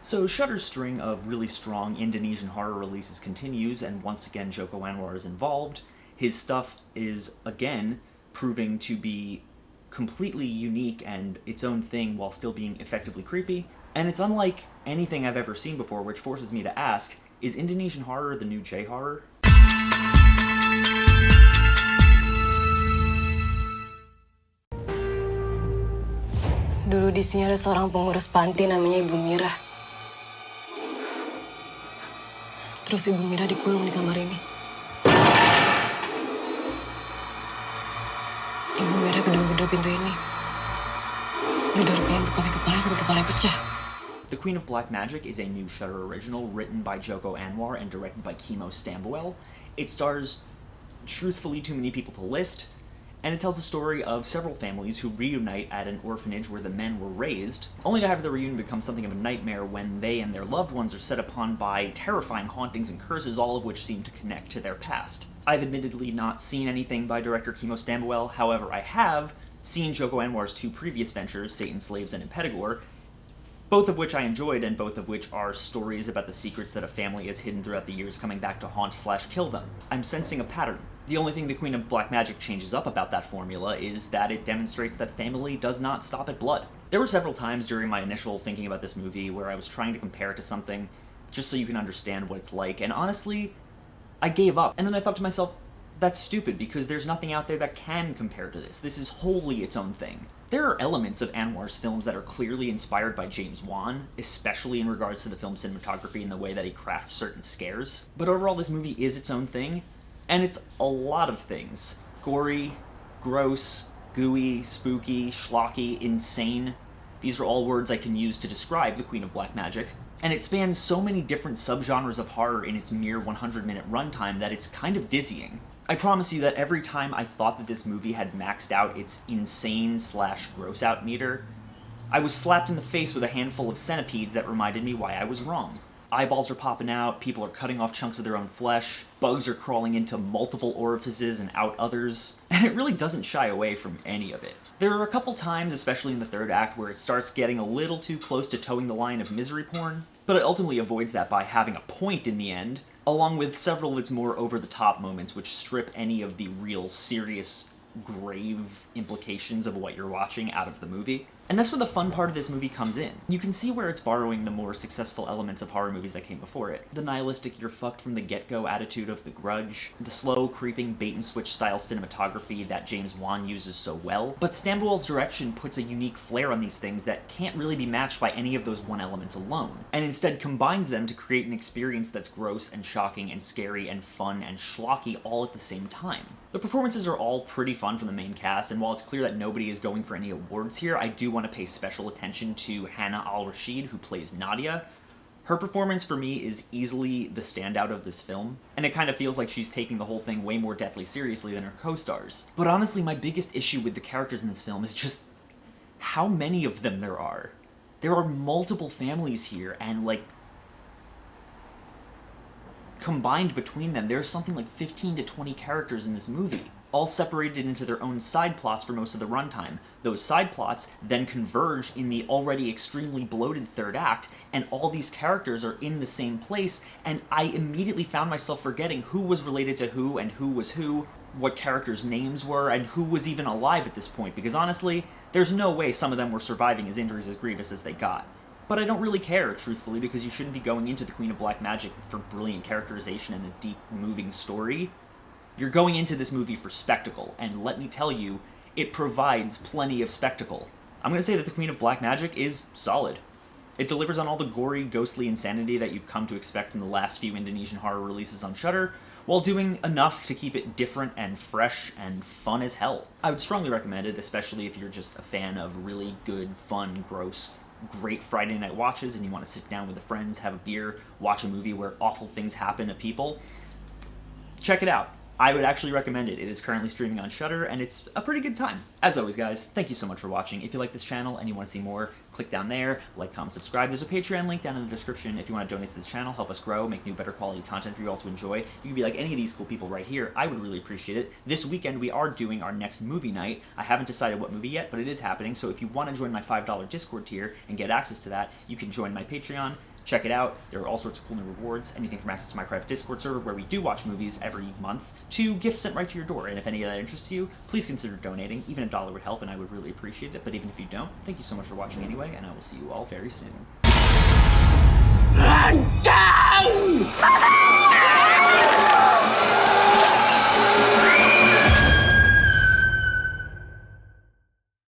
So Shudder's string of really strong Indonesian horror releases continues, and once again Joko Anwar is involved. His stuff is, again, proving to be completely unique and its own thing while still being effectively creepy. And it's unlike anything I've ever seen before, which forces me to ask, is Indonesian horror the new J-horror? Dulu di sini ada seorang pengurus panti namanya Ibu Mira. Terus Ibu Mira dikurung di kamar ini. Ibu Mira gedor-gedor pintu ini. Gedor pintu pakai kepala sampai kepala pecah. The Queen of Black Magic is a new Shudder original written by Joko Anwar and directed by Kimo Stambuel. It stars, truthfully, too many people to list, and it tells the story of several families who reunite at an orphanage where the men were raised, only to have the reunion become something of a nightmare when they and their loved ones are set upon by terrifying hauntings and curses, all of which seem to connect to their past. I've admittedly not seen anything by director Kimo Stambuel, however I have seen Joko Anwar's two previous ventures, Satan's Slaves and Impetigore, both of which I enjoyed, and both of which are stories about the secrets that a family has hidden throughout the years coming back to haunt/kill them. I'm sensing a pattern. The only thing the Queen of Black Magic changes up about that formula is that it demonstrates that family does not stop at blood. There were several times during my initial thinking about this movie where I was trying to compare it to something, just so you can understand what it's like, and honestly, I gave up. And then I thought to myself, that's stupid, because there's nothing out there that can compare to this. This is wholly its own thing. There are elements of Anwar's films that are clearly inspired by James Wan, especially in regards to the film's cinematography and the way that he crafts certain scares. But overall, this movie is its own thing, and it's a lot of things. Gory, gross, gooey, spooky, schlocky, insane. These are all words I can use to describe the Queen of Black Magic. And it spans so many different subgenres of horror in its mere 100-minute runtime that it's kind of dizzying. I promise you that every time I thought that this movie had maxed out its insane/gross-out meter, I was slapped in the face with a handful of centipedes that reminded me why I was wrong. Eyeballs are popping out, people are cutting off chunks of their own flesh, bugs are crawling into multiple orifices and out others, and it really doesn't shy away from any of it. There are a couple times, especially in the third act, where it starts getting a little too close to towing the line of misery porn, but it ultimately avoids that by having a point in the end, along with several of its more over-the-top moments which strip any of the real serious, grave implications of what you're watching out of the movie. And that's where the fun part of this movie comes in. You can see where it's borrowing the more successful elements of horror movies that came before it. The nihilistic you're fucked from the get-go attitude of The Grudge, the slow, creeping bait-and-switch style cinematography that James Wan uses so well, but Stambuel's direction puts a unique flair on these things that can't really be matched by any of those one elements alone, and instead combines them to create an experience that's gross and shocking and scary and fun and schlocky all at the same time. The performances are all pretty fun from the main cast, and while it's clear that nobody is going for any awards here, I do want to pay special attention to Hannah Al-Rashid, who plays Nadia. Her performance for me is easily the standout of this film, and it kind of feels like she's taking the whole thing way more deathly seriously than her co-stars. But honestly, my biggest issue with the characters in this film is just how many of them there are. There are multiple families here, and combined between them, there's something like 15 to 20 characters in this movie, all separated into their own side plots for most of the runtime. Those side plots then converge in the already extremely bloated third act, and all these characters are in the same place, and I immediately found myself forgetting who was related to who, and who was who, what characters' names were, and who was even alive at this point, because honestly, there's no way some of them were surviving as injuries as grievous as they got. But I don't really care, truthfully, because you shouldn't be going into The Queen of Black Magic for brilliant characterization and a deep, moving story. You're going into this movie for spectacle, and let me tell you, it provides plenty of spectacle. I'm going to say that The Queen of Black Magic is solid. It delivers on all the gory, ghostly insanity that you've come to expect from the last few Indonesian horror releases on Shudder, while doing enough to keep it different and fresh and fun as hell. I would strongly recommend it, especially if you're just a fan of really good, fun, gross, great Friday night watches and you want to sit down with friends, have a beer, watch a movie where awful things happen to people. Check it out. I would actually recommend it. It is currently streaming on Shudder, and it's a pretty good time. As always, guys, thank you so much for watching. If you like this channel and you want to see more, click down there, like, comment, subscribe. There's a Patreon link down in the description if you want to donate to this channel, help us grow, make new, better quality content for you all to enjoy. You can be like any of these cool people right here. I would really appreciate it. This weekend, we are doing our next movie night. I haven't decided what movie yet, but it is happening, so if you want to join my $5 Discord tier and get access to that, you can join my Patreon. Check it out. There are all sorts of cool new rewards, anything from access to my private Discord server where we do watch movies every month to gifts sent right to your door. And if any of that interests you, please consider donating. Even $1 would help, and I would really appreciate it. But even if you don't, thank you so much for watching anyway, and I will see you all very soon.